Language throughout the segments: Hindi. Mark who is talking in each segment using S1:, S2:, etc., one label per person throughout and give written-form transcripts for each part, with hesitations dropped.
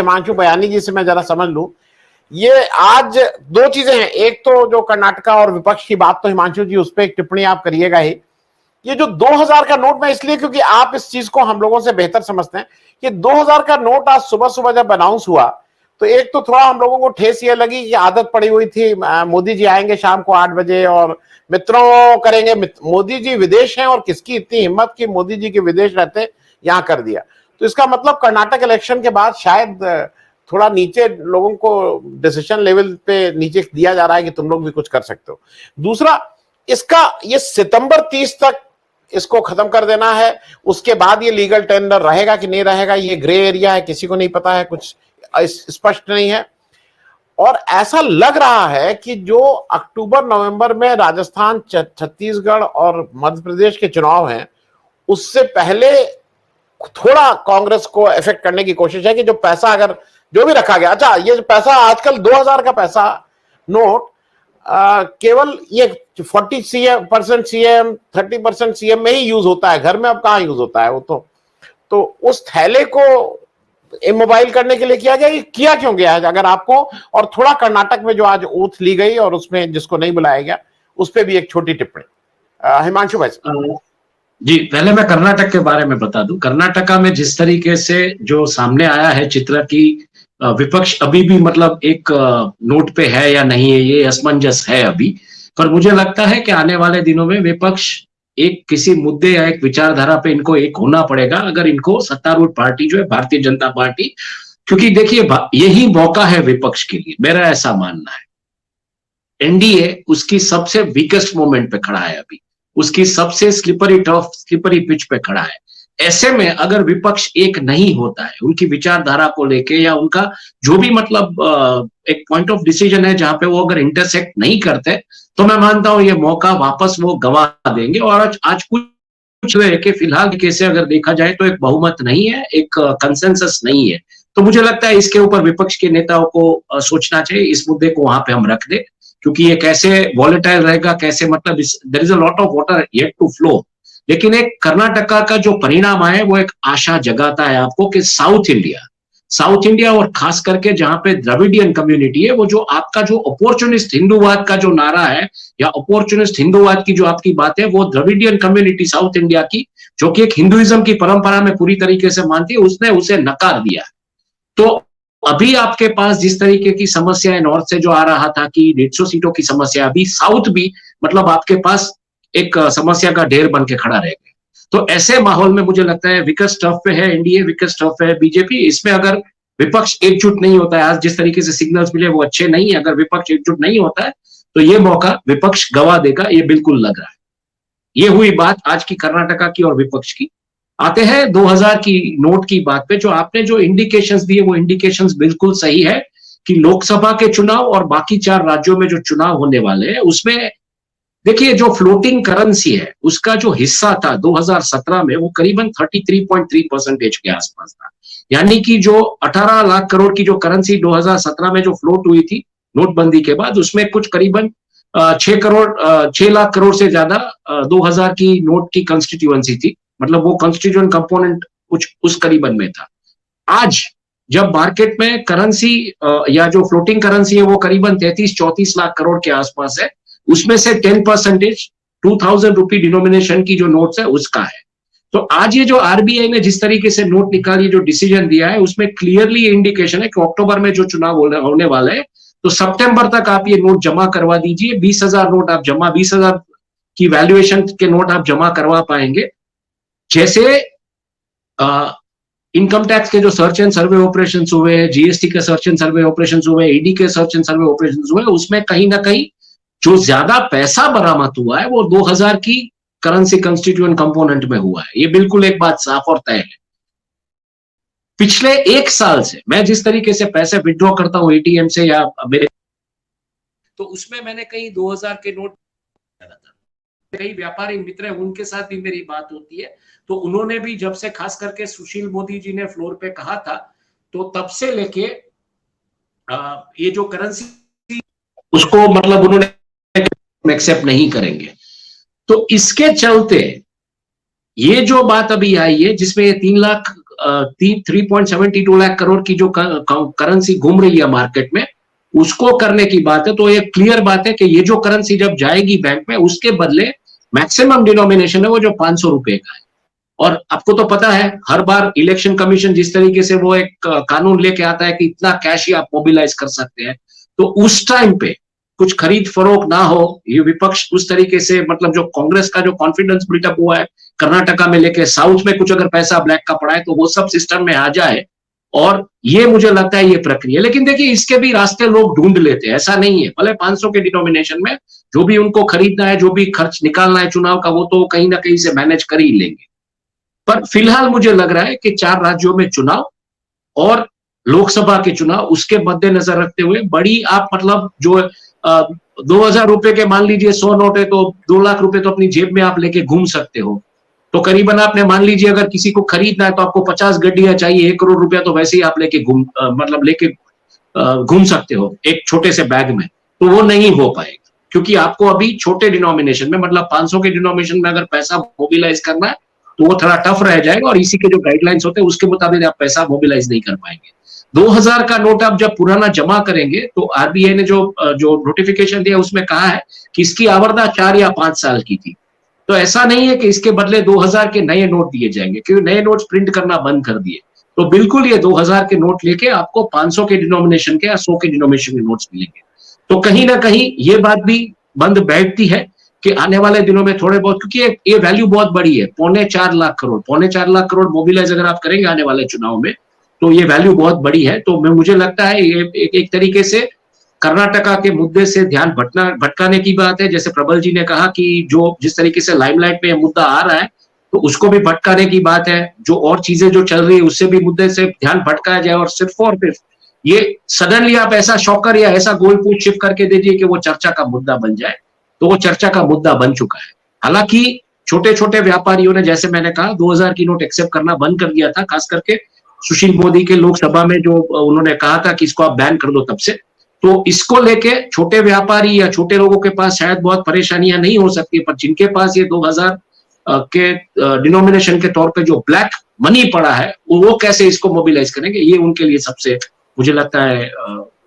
S1: हिमांशु बयानी जी से मैं जरा समझ लूं, ये आज दो चीजें हैं। एक तो जो कर्नाटका और विपक्ष की बात, तो हिमांशु जी उस पर एक टिप्पणी आप करिएगा ही। ये जो 2000 का नोट, मैं इसलिए क्योंकि आप इस चीज को हम लोगों से बेहतर समझते हैं कि 2000 का नोट आज सुबह सुबह जब अनाउंस हुआ तो एक तो थोड़ा हम लोगों को ठेस ये लगी कि आदत पड़ी हुई थी, मोदी जी आएंगे शाम को 8 बजे और मित्रों करेंगे। मोदी जी विदेश हैं और किसकी इतनी हिम्मत कि मोदी जी के विदेश रहते यहां कर दिया। तो इसका मतलब कर्नाटक इलेक्शन के बाद शायद थोड़ा नीचे लोगों को डिसीजन लेवल पे नीचे दिया जा रहा है कि तुम लोग भी कुछ कर सकते हो। दूसरा, इसका ये सितंबर 30 तक इसको खत्म कर देना है, उसके बाद ये लीगल टेंडर रहेगा कि नहीं रहेगा ये ग्रे एरिया है, किसी को नहीं पता है, कुछ स्पष्ट नहीं है। और ऐसा लग रहा है कि जो अक्टूबर नवंबर में राजस्थान, छत्तीसगढ़ और मध्य प्रदेश के चुनाव हैं, उससे पहले थोड़ा कांग्रेस को इफेक्ट करने की कोशिश है कि जो पैसा अगर जो भी रखा गया, अच्छा ये पैसा आजकल 2000 का पैसा नोट केवल ये 40% सीएम 30% सीएम में ही यूज होता है, घर में अब कहां यूज होता है वो। तो उस थैले को इमोबाइल करने के लिए किया गया, ये किया क्यों गया है अगर आपको? और थोड़ा कर्नाटक में जो आज ओथ ली गई और उसमें जिसको नहीं बुलाया गया उस पर भी एक छोटी टिप्पणी। हिमांशु भाई
S2: जी, पहले मैं कर्नाटक के बारे में बता दूं। कर्नाटका में जिस तरीके से जो सामने आया है चित्र की विपक्ष अभी भी मतलब एक नोट पे है या नहीं है, ये असमंजस है अभी। पर मुझे लगता है कि आने वाले दिनों में विपक्ष एक किसी मुद्दे या एक विचारधारा पे इनको एक होना पड़ेगा, अगर इनको सत्तारूढ़ पार्टी जो है भारतीय जनता पार्टी, क्योंकि देखिए यही मौका है विपक्ष के लिए, मेरा ऐसा मानना है। एनडीए उसकी सबसे वीकेस्ट मोमेंट पे खड़ा है अभी, उसकी सबसे स्लिपरी पिच पे खड़ा है। ऐसे में अगर विपक्ष एक नहीं होता है उनकी विचारधारा को लेके, या उनका जो भी मतलब एक पॉइंट ऑफ डिसीजन है जहां पे वो अगर इंटरसेक्ट नहीं करते, तो मैं मानता हूं ये मौका वापस वो गवा देंगे। और आज कुछ कि फिलहाल कैसे अगर देखा जाए तो एक बहुमत नहीं है, एक कंसेंसस नहीं है। तो मुझे लगता है इसके ऊपर विपक्ष के नेताओं को सोचना चाहिए, इस मुद्दे को वहां पे हम रख दे, क्योंकि ये कैसे वॉलेटाइल रहेगा, कैसे मतलब there is a lot of water yet to flow. लेकिन एक कर्नाटका का जो परिणाम आए वो एक आशा जगाता है आपको कि साउथ इंडिया और खास करके जहां पे द्रविडियन कम्युनिटी है, वो जो आपका जो अपॉर्चुनिस्ट हिंदूवाद का जो नारा है या अपॉर्चुनिस्ट हिंदूवाद की जो आपकी बात है, वो द्रविडियन कम्युनिटी साउथ इंडिया की, जो कि एक हिंदुइज्म की परंपरा में पूरी तरीके से मानती है, उसने उसे नकार दिया। तो अभी आपके पास जिस तरीके की समस्या है नॉर्थ से जो आ रहा था कि 150 सीटों की समस्या, अभी साउथ भी मतलब आपके पास एक समस्या का ढेर बन के खड़ा रह गया। तो ऐसे माहौल में मुझे लगता है विकट टफ पे है एनडीए, विकट टफ पे है बीजेपी। इसमें अगर विपक्ष एकजुट नहीं होता है, आज जिस तरीके से सिग्नल्स मिले वो अच्छे नहीं है, अगर विपक्ष एकजुट नहीं होता है तो ये मौका विपक्ष गवा देगा, ये बिल्कुल लग रहा है। ये हुई बात आज की कर्नाटका की और विपक्ष की। आते हैं 2000 की नोट की बात पे। जो आपने जो इंडिकेशंस दिए वो इंडिकेशंस बिल्कुल सही है कि लोकसभा के चुनाव और बाकी 4 राज्यों में जो चुनाव होने वाले हैं उसमें देखिए जो फ्लोटिंग करेंसी है उसका जो हिस्सा था 2017 में वो करीबन 33.3% के आसपास था। यानी कि जो 18 लाख करोड़ की जो करेंसी 2017 में जो फ्लोट हुई थी नोटबंदी के बाद, उसमें कुछ करीबन 6 लाख करोड़ से ज्यादा 2000 की नोट की कंस्टिट्यूएंसी थी, मतलब वो कंस्टिट्यूएंट कंपोनेंट कुछ उस करीबन में था। आज जब मार्केट में करेंसी या जो फ्लोटिंग करेंसी है वो करीबन 33-34 लाख करोड़ के आसपास है, उसमें से 10% 2000 रुपी डिनोमिनेशन की जो नोट्स है उसका है। तो आज ये जो आरबीआई ने जिस तरीके से नोट निकाली, जो डिसीजन दिया है, उसमें क्लियरली इंडिकेशन है कि अक्टूबर में जो चुनाव होने वाले हैं तो सितंबर तक आप ये नोट जमा करवा दीजिए। 20,000 नोट आप 20,000 की वैल्यूएशन के नोट आप जमा करवा पाएंगे। जैसे इनकम टैक्स के जो सर्च एंड सर्वे ऑपरेशन हुए, जीएसटी के सर्च एंड सर्वे ऑपरेशन हुए, ईडी के सर्च एंड सर्वे ऑपरेशन हुए, उसमें कहीं ना कहीं जो ज्यादा पैसा बरामद हुआ है वो 2000 की करेंसी कंस्टिट्यूएंट कंपोनेंट में हुआ है। ये बिल्कुल एक बात साफ और तय है। पिछले 1 साल से मैं जिस तरीके से पैसे विड्रॉ करता हूं एटीएम से या मेरे, तो उसमें मैंने कहीं 2000 के नोट, कई व्यापारी मित्र हैं उनके साथ भी मेरी बात होती है, तो उन्होंने भी जब से खास करके सुशील मोदी जी ने फ्लोर पे कहा था, तो तब से लेके ये जो करेंसी उसको मतलब उन्होंने एक्सेप्ट नहीं करेंगे। तो इसके चलते ये जो बात अभी आई है जिसमें 3 लाख 3.72 लाख करोड़ की जो करेंसी घूम रही है मार्केट में, उसको करने की बात है। तो ये क्लियर बात है कि ये जो करेंसी जब जाएगी बैंक में, उसके बदले मैक्सिमम डिनोमिनेशन है वो जो 500 रुपए का है। और आपको तो पता है, हर बार इलेक्शन कमीशन जिस तरीके से वो एक कानून लेके आता है कि इतना कैश ही आप मोबिलाइज कर सकते हैं, तो उस टाइम पे कुछ खरीद फरोख्त ना हो, ये विपक्ष उस तरीके से, मतलब जो कांग्रेस का जो कॉन्फिडेंस बिल्टअप हुआ है कर्नाटका में लेके, साउथ में कुछ अगर पैसा ब्लैक का पड़ा है तो वो सब सिस्टम में आ जाए। और ये मुझे लगता है ये प्रक्रिया, लेकिन देखिए इसके भी रास्ते लोग ढूंढ लेते हैं, ऐसा नहीं है। भले 500 के डिनोमिनेशन में जो भी उनको खरीदना है, जो भी खर्च निकालना है चुनाव का, वो तो कहीं ना कहीं से मैनेज कर ही लेंगे। पर फिलहाल मुझे लग रहा है कि 4 राज्यों में चुनाव और लोकसभा के चुनाव, उसके मद्देनजर रखते हुए बड़ी आप, मतलब जो 2000 रुपए के मान लीजिए 100 नोट है, तो 2 लाख रुपए तो अपनी जेब में आप लेके घूम सकते हो। तो करीबन आपने मान लीजिए अगर किसी को खरीदना है तो आपको 50 गड्डियां चाहिए, 1 करोड़ रुपया तो वैसे ही आप लेके मतलब लेके घूम सकते हो एक छोटे से बैग में। तो वो नहीं हो पाएगा, क्योंकि आपको अभी छोटे डिनोमिनेशन में, मतलब 500 के डिनोमिनेशन में अगर पैसा मोबिलाइज करना है तो वो थोड़ा टफ रह जाएगा, और इसी के जो गाइडलाइंस होते हैं उसके मुताबिक आप पैसा मोबिलाइज नहीं कर पाएंगे। 2000 का नोट आप जब पुराना जमा करेंगे, तो आरबीआई ने जो नोटिफिकेशन दिया उसमें कहा है कि इसकी आवरदा 4 या 5 साल की थी। तो ऐसा नहीं है कि इसके बदले 2000 के नए नोट दिए जाएंगे, क्योंकि नए नोट प्रिंट करना बंद कर दिए। तो बिल्कुल ये 2000 के नोट लेके आपको 500 के डिनोमिनेशन के या 100 के डिनोमिनेशन के नोट्स मिलेंगे। तो कहीं ना कहीं ये बात भी बंद बैठती है कि आने वाले दिनों में थोड़े बहुत, क्योंकि ये वैल्यू बहुत बड़ी है, 4.25 लाख करोड़, 4.25 लाख करोड़ मोबिलाइज अगर आप करेंगे आने वाले चुनाव में, तो ये वैल्यू बहुत बड़ी है। तो मुझे लगता है ये एक तरीके से कर्नाटका के मुद्दे से ध्यान भटकाने की बात है। जैसे प्रबल जी ने कहा कि जो जिस तरीके से लाइमलाइट में मुद्दा आ रहा है, तो उसको भी भटकाने की बात है। जो और चीजें जो चल रही है उससे भी मुद्दे से ध्यान भटकाया जाए, और सिर्फ और सिर्फ ये सडनली आप ऐसा शॉकर या ऐसा गोल पोस्ट शिफ्ट करके दीजिए कि वो चर्चा का मुद्दा बन जाए, तो वो चर्चा का मुद्दा बन चुका है। हालांकि छोटे छोटे व्यापारियों ने, जैसे मैंने कहा, 2000 की नोट एक्सेप्ट करना बंद कर दिया था, खास करके सुशील मोदी के लोकसभा में जो उन्होंने कहा था कि इसको आप बैन कर दो, तब से। तो इसको लेके छोटे व्यापारी या छोटे लोगों के पास शायद बहुत परेशानियां नहीं हो सकती, पर जिनके पास ये 2000 के डिनोमिनेशन के तौर पे जो ब्लैक मनी पड़ा है, वो कैसे इसको मोबिलाइज करेंगे, ये उनके लिए सबसे, मुझे लगता है,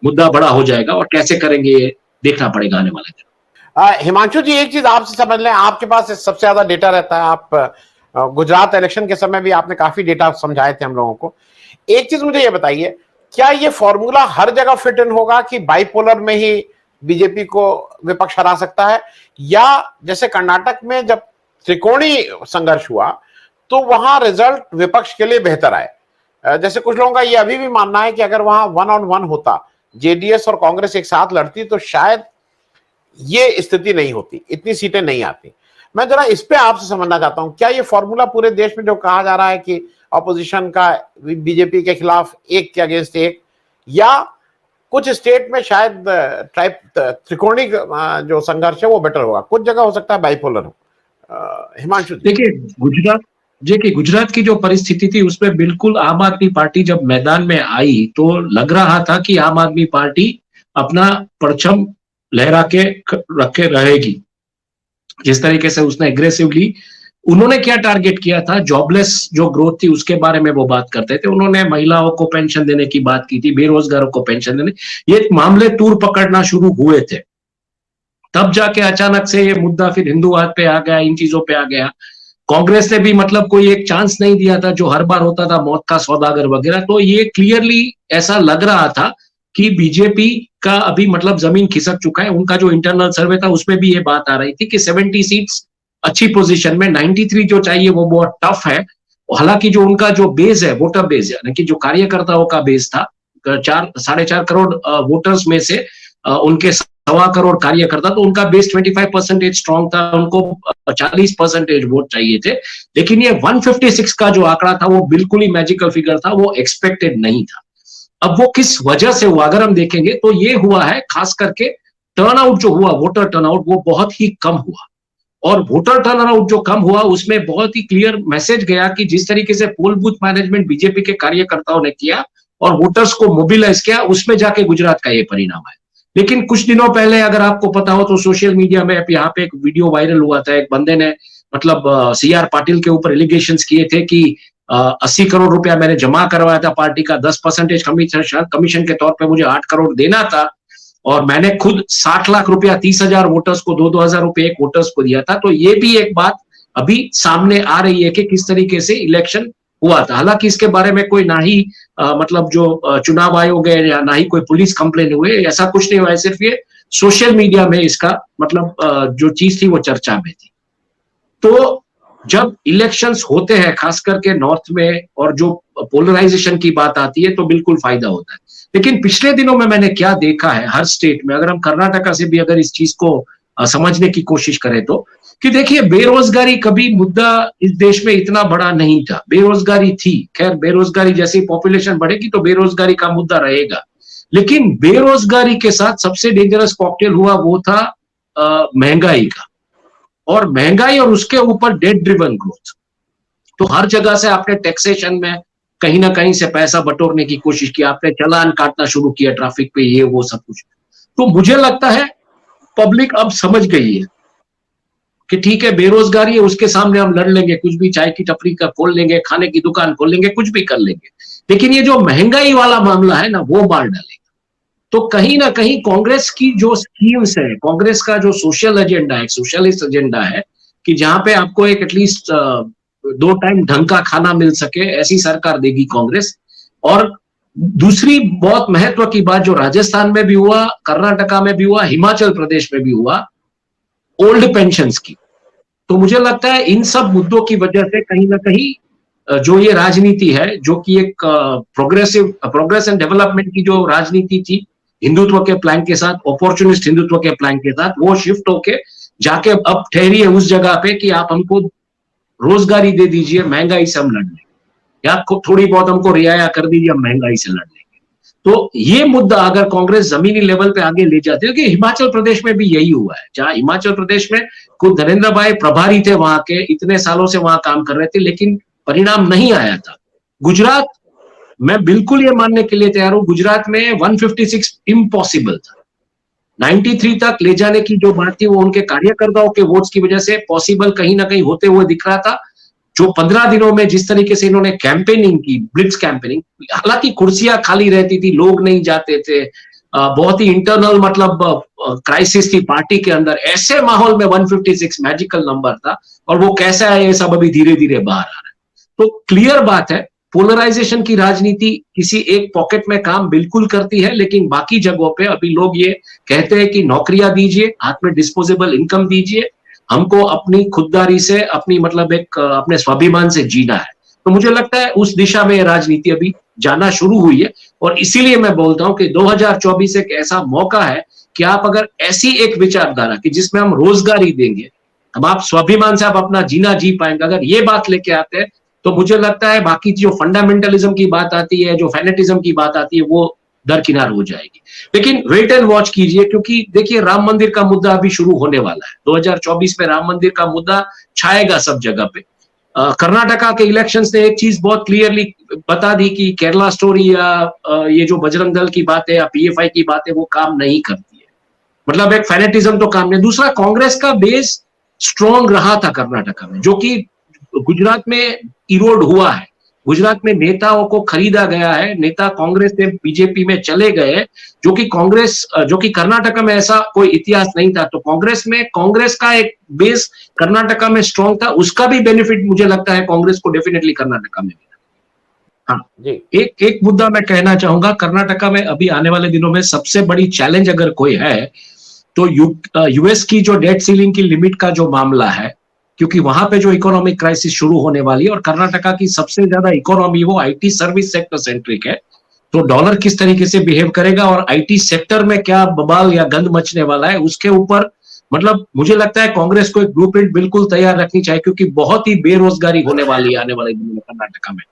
S2: मुद्दा बड़ा हो जाएगा। और कैसे करेंगे ये देखना पड़ेगा आने वाले दिन।
S1: हिमांशु जी, एक चीज आपसे समझ लें, आपके पास सबसे ज्यादा डेटा रहता है। आप गुजरात इलेक्शन के समय भी आपने काफी डेटा समझाए थे हम लोगों को। एक चीज मुझे ये बताइए, क्या ये फॉर्मूला हर जगह फिट इन होगा कि बाइपोलर में ही बीजेपी को विपक्ष हरा सकता है, या जैसे कर्नाटक में जब त्रिकोणीय संघर्ष हुआ तो वहां रिजल्ट विपक्ष के लिए बेहतर आए? जैसे कुछ लोगों का ये अभी भी मानना है कि अगर वहां 1-on-1 होता, जेडीएस और कांग्रेस एक साथ लड़ती, तो शायद ये स्थिति नहीं होती, इतनी सीटें नहीं आती। मैं जरा इस पे आपसे समझना चाहता हूं, क्या ये फॉर्मूला पूरे देश में जो कहा जा रहा है कि ऑपोजिशन का बीजेपी के खिलाफ एक के अगेंस्ट एक, या कुछ स्टेट में शायद त्रिकोणीय जो संघर्ष है वो बेटर होगा, कुछ जगह हो सकता है बाइपोलर हो? हिमांशु,
S2: देखिए गुजरात की जो परिस्थिति थी उसमें बिल्कुल आम आदमी पार्टी जब मैदान में आई तो लग रहा था कि आम आदमी पार्टी अपना परचम लहरा के रखे रहेगी। जिस तरीके से उसने एग्रेसिवली, उन्होंने क्या टारगेट किया था, जॉबलेस जो ग्रोथ थी उसके बारे में वो बात करते थे। उन्होंने महिलाओं को पेंशन देने की बात की थी, बेरोजगारों को पेंशन देने, ये मामले तूर पकड़ना शुरू हुए थे। तब जाके अचानक से ये मुद्दा फिर हिंदूवाद पे आ गया, इन चीजों पे आ गया। कांग्रेस ने भी मतलब कोई एक चांस नहीं दिया था, जो हर बार होता था मौत का सौदागर वगैरह। तो ये क्लियरली ऐसा लग रहा था कि बीजेपी का अभी मतलब जमीन खिसक चुका है। उनका जो इंटरनल सर्वे था उसमें भी ये बात आ रही थी कि 70 सीट्स अच्छी पोजीशन में, 93 जो चाहिए वो बहुत टफ है। हालांकि जो उनका जो बेस है, वोटर बेस, यानी कि जो कार्यकर्ताओं का बेस था, 4.5 करोड़ वोटर्स में से उनके 1.25 करोड़ कार्यकर्ता, तो उनका बेस 25% स्ट्रॉन्ग था, उनको 40% वोट चाहिए थे। लेकिन ये 156 का जो आंकड़ा था वो बिल्कुल ही मैजिकल फिगर था, वो एक्सपेक्टेड नहीं था। अब वो किस वजह से हुआ अगर हम देखेंगे तो ये हुआ है खास करके टर्नआउट जो हुआ, वोटर टर्नआउट, वो बहुत ही कम हुआ। और वोटर टर्नआउट जो कम हुआ उसमें बहुत ही क्लियर मैसेज गया कि जिस तरीके से पोल बूथ मैनेजमेंट बीजेपी के कार्यकर्ताओं ने किया और वोटर्स को मोबिलाइज किया, उसमें जाके गुजरात का ये परिणाम है। लेकिन कुछ दिनों पहले अगर आपको पता हो तो सोशल मीडिया में यहाँ पे एक वीडियो वायरल हुआ था। एक बंदे ने मतलब सीआर पाटिल के ऊपर एलिगेशंस किए थे कि 80 करोड़ रुपया मैंने जमा करवाया था पार्टी का, 10% कमीशन के तौर पे मुझे 8 करोड़ देना था, और मैंने खुद 60 लाख रुपया 30,000 वोटर्स को 2,000 रुपए एक वोटर्स को दिया था। तो ये भी एक बात अभी सामने आ रही है कि किस तरीके से इलेक्शन हुआ था। हालांकि इसके बारे में कोई ना ही मतलब जो चुनाव आयोग है या ना ही कोई पुलिस कंप्लेन हुए, ऐसा कुछ नहीं हुआ है, सिर्फ ये सोशल मीडिया में इसका मतलब जो चीज थी वो चर्चा में थी। तो जब इलेक्शंस होते हैं खास करके नॉर्थ में और जो पोलराइजेशन की बात आती है तो बिल्कुल फायदा होता है। लेकिन पिछले दिनों में मैंने क्या देखा है हर स्टेट में, अगर हम कर्नाटका से भी अगर इस चीज को समझने की कोशिश करें तो, कि देखिए बेरोजगारी कभी मुद्दा इस देश में इतना बड़ा नहीं था। बेरोजगारी थी, खैर बेरोजगारी जैसे पॉपुलेशन बढ़ेगी तो बेरोजगारी का मुद्दा रहेगा, लेकिन बेरोजगारी के साथ सबसे डेंजरस कॉकटेल हुआ वो था महंगाई का, और महंगाई और उसके ऊपर डेट ड्रिवन ग्रोथ। तो हर जगह से आपने टैक्सेशन में कहीं ना कहीं से पैसा बटोरने की कोशिश की, आपने चालान काटना शुरू किया ट्रैफिक पे, ये वो सब कुछ। तो मुझे लगता है पब्लिक अब समझ गई है कि ठीक है बेरोजगारी है, उसके सामने हम लड़ लेंगे, कुछ भी चाय की टपरी का खोल लेंगे, खाने की दुकान खोल लेंगे, कुछ भी कर लेंगे, लेकिन ये जो महंगाई वाला मामला है ना वो मार डालेगा। तो कहीं ना कहीं कांग्रेस की जो स्कीम्स है, कांग्रेस का जो सोशल एजेंडा है, सोशलिस्ट एजेंडा है, कि जहां पे आपको एक एटलीस्ट 2 टाइम ढंग का खाना मिल सके, ऐसी सरकार देगी कांग्रेस। और दूसरी बहुत महत्व की बात जो राजस्थान में भी हुआ, कर्नाटका में भी हुआ, हिमाचल प्रदेश में भी हुआ, ओल्ड पेंशन्स की। तो मुझे लगता है इन सब मुद्दों की वजह से कहीं ना कहीं जो ये राजनीति है, जो कि एक प्रोग्रेस एंड डेवलपमेंट की जो राजनीति थी हिंदुत्व के प्लान के साथ, अपॉर्चुनिस्ट हिंदुत्व के प्लान के साथ, वो शिफ्ट होके जाके अब ठहरी है उस जगह पे कि आप हमको रोजगारी दे दीजिए, महंगाई से हम लड़ लेंगे, या थोड़ी बहुत हमको रियाया कर दीजिए, हम महंगाई से लड़ लेंगे। तो ये मुद्दा अगर कांग्रेस जमीनी लेवल पे आगे ले जाती है, कि हिमाचल प्रदेश में भी यही हुआ है, जहां हिमाचल प्रदेश में खुद नरेंद्र भाई प्रभारी थे वहां के, इतने सालों से वहां काम कर रहे थे, लेकिन परिणाम नहीं आया था। गुजरात, मैं बिल्कुल ये मानने के लिए तैयार हूं, गुजरात में 156 इम्पॉसिबल था, 93 तक ले जाने की जो बात थी वो उनके कार्यकर्ताओं के वोट्स की वजह से पॉसिबल कहीं ना कहीं होते हुए दिख रहा था। जो 15 दिनों में जिस तरीके से इन्होंने कैंपेनिंग की, ब्लिट्स कैंपेनिंग, हालांकि कुर्सियां खाली रहती थी, लोग नहीं जाते थे, बहुत ही इंटरनल मतलब क्राइसिस थी पार्टी के अंदर, ऐसे माहौल में 156 मैजिकल नंबर था, और वो कैसा है ये सब अभी धीरे धीरे बाहर आ रहा है। तो क्लियर बात है, पोलराइजेशन की राजनीति किसी एक पॉकेट में काम बिल्कुल करती है, लेकिन बाकी जगहों पे अभी लोग ये कहते हैं कि नौकरियां दीजिए, हाथ में डिस्पोजेबल इनकम दीजिए, हमको अपनी खुददारी से, अपनी मतलब एक अपने स्वाभिमान से जीना है। तो मुझे लगता है उस दिशा में राजनीति अभी जाना शुरू हुई है, और इसीलिए मैं बोलता हूं कि 2024 एक ऐसा मौका है कि आप अगर ऐसी एक विचारधारा कि जिसमें हम रोजगारी देंगे, अब आप स्वाभिमान से आप अपना जीना जी पाएंगे, अगर ये बात लेके आते हैं तो मुझे लगता है बाकी जो फंडामेंटलिज्म की बात आती है, जो फैनेटिज्म की बात आती है, वो दरकिनार हो जाएगी। लेकिन वेट एंड वॉच कीजिए, क्योंकि देखिए राम मंदिर का मुद्दा अभी शुरू होने वाला है, 2024 में राम मंदिर का मुद्दा छाएगा सब जगह पे। कर्नाटका के इलेक्शंस ने एक चीज बहुत क्लियरली बता दी कि केरला स्टोरी या ये जो बजरंग दल की बात है या पीएफआई की बात है वो काम नहीं करती है, मतलब एक फैनेटिज्म तो काम नहीं। दूसरा, कांग्रेस का बेस स्ट्रॉन्ग रहा था कर्नाटका में, जो कि गुजरात में इरोड हुआ है। गुजरात में नेताओं को खरीदा गया है, नेता कांग्रेस से बीजेपी में चले गए, जो कि कर्नाटका में ऐसा कोई इतिहास नहीं था। तो कांग्रेस का एक बेस कर्नाटका में स्ट्रॉन्ग था, उसका भी बेनिफिट मुझे लगता है कांग्रेस को डेफिनेटली कर्नाटका में मिला। हाँ, एक मुद्दा मैं कहना चाहूंगा, कर्नाटका में अभी आने वाले दिनों में सबसे बड़ी चैलेंज अगर कोई है तो यूएस की जो डेट सीलिंग की लिमिट का जो मामला है, क्योंकि वहां पे जो इकोनॉमिक क्राइसिस शुरू होने वाली है, और कर्नाटका की सबसे ज्यादा इकोनॉमी वो आईटी सर्विस सेक्टर सेंट्रिक है, तो डॉलर किस तरीके से बिहेव करेगा और आईटी सेक्टर में क्या बवाल या गंद मचने वाला है, उसके ऊपर मतलब मुझे लगता है कांग्रेस को एक ब्लूप्रिंट बिल्कुल तैयार रखनी चाहिए, क्योंकि बहुत ही बेरोजगारी होने वाली है आने वाले दिनों में कर्नाटका में।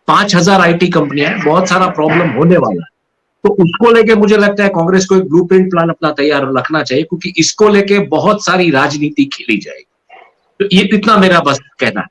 S2: 5000 आईटी कंपनियां हैं, बहुत सारा प्रॉब्लम होने वाला है। तो उसको लेके मुझे लगता है कांग्रेस को एक ब्लूप्रिंट प्लान अपना तैयार रखना चाहिए, क्योंकि इसको लेके बहुत सारी राजनीति खेली जाएगी। तो ये इतना मेरा बस कहना है।